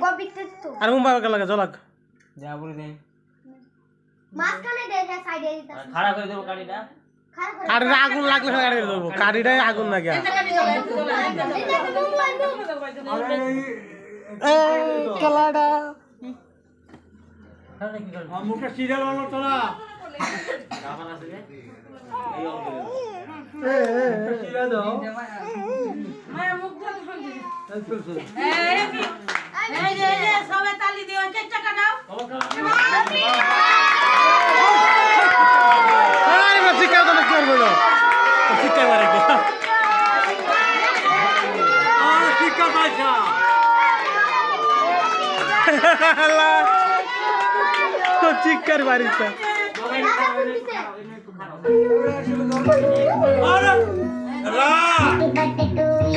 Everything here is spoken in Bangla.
গবিতে তো আর মুম্বাই কে লাগা জলাক যা বলে দে মাঝখানে দে যে সাইডে দিতা খাড়া করে দেব গাড়িটা কাড়িটা আগুন লাগলে গাড়ি দেবো কাড়িটাই আগুন লাগে খেলাটা মুখটা সিরিয়াল হলো তোরা গামান আছে রে এই অঙ্কে সিরিয়াল দাও মায়া মুখ ধরে এই যে সবাই তালি দিও টাকা দাও আরে বাচ্চা কেউ তো কি করবে না শিক্ষা মারে কি শিক্ষা পাইছা তো চিৎকার বাড়িতে Happy birthday to you.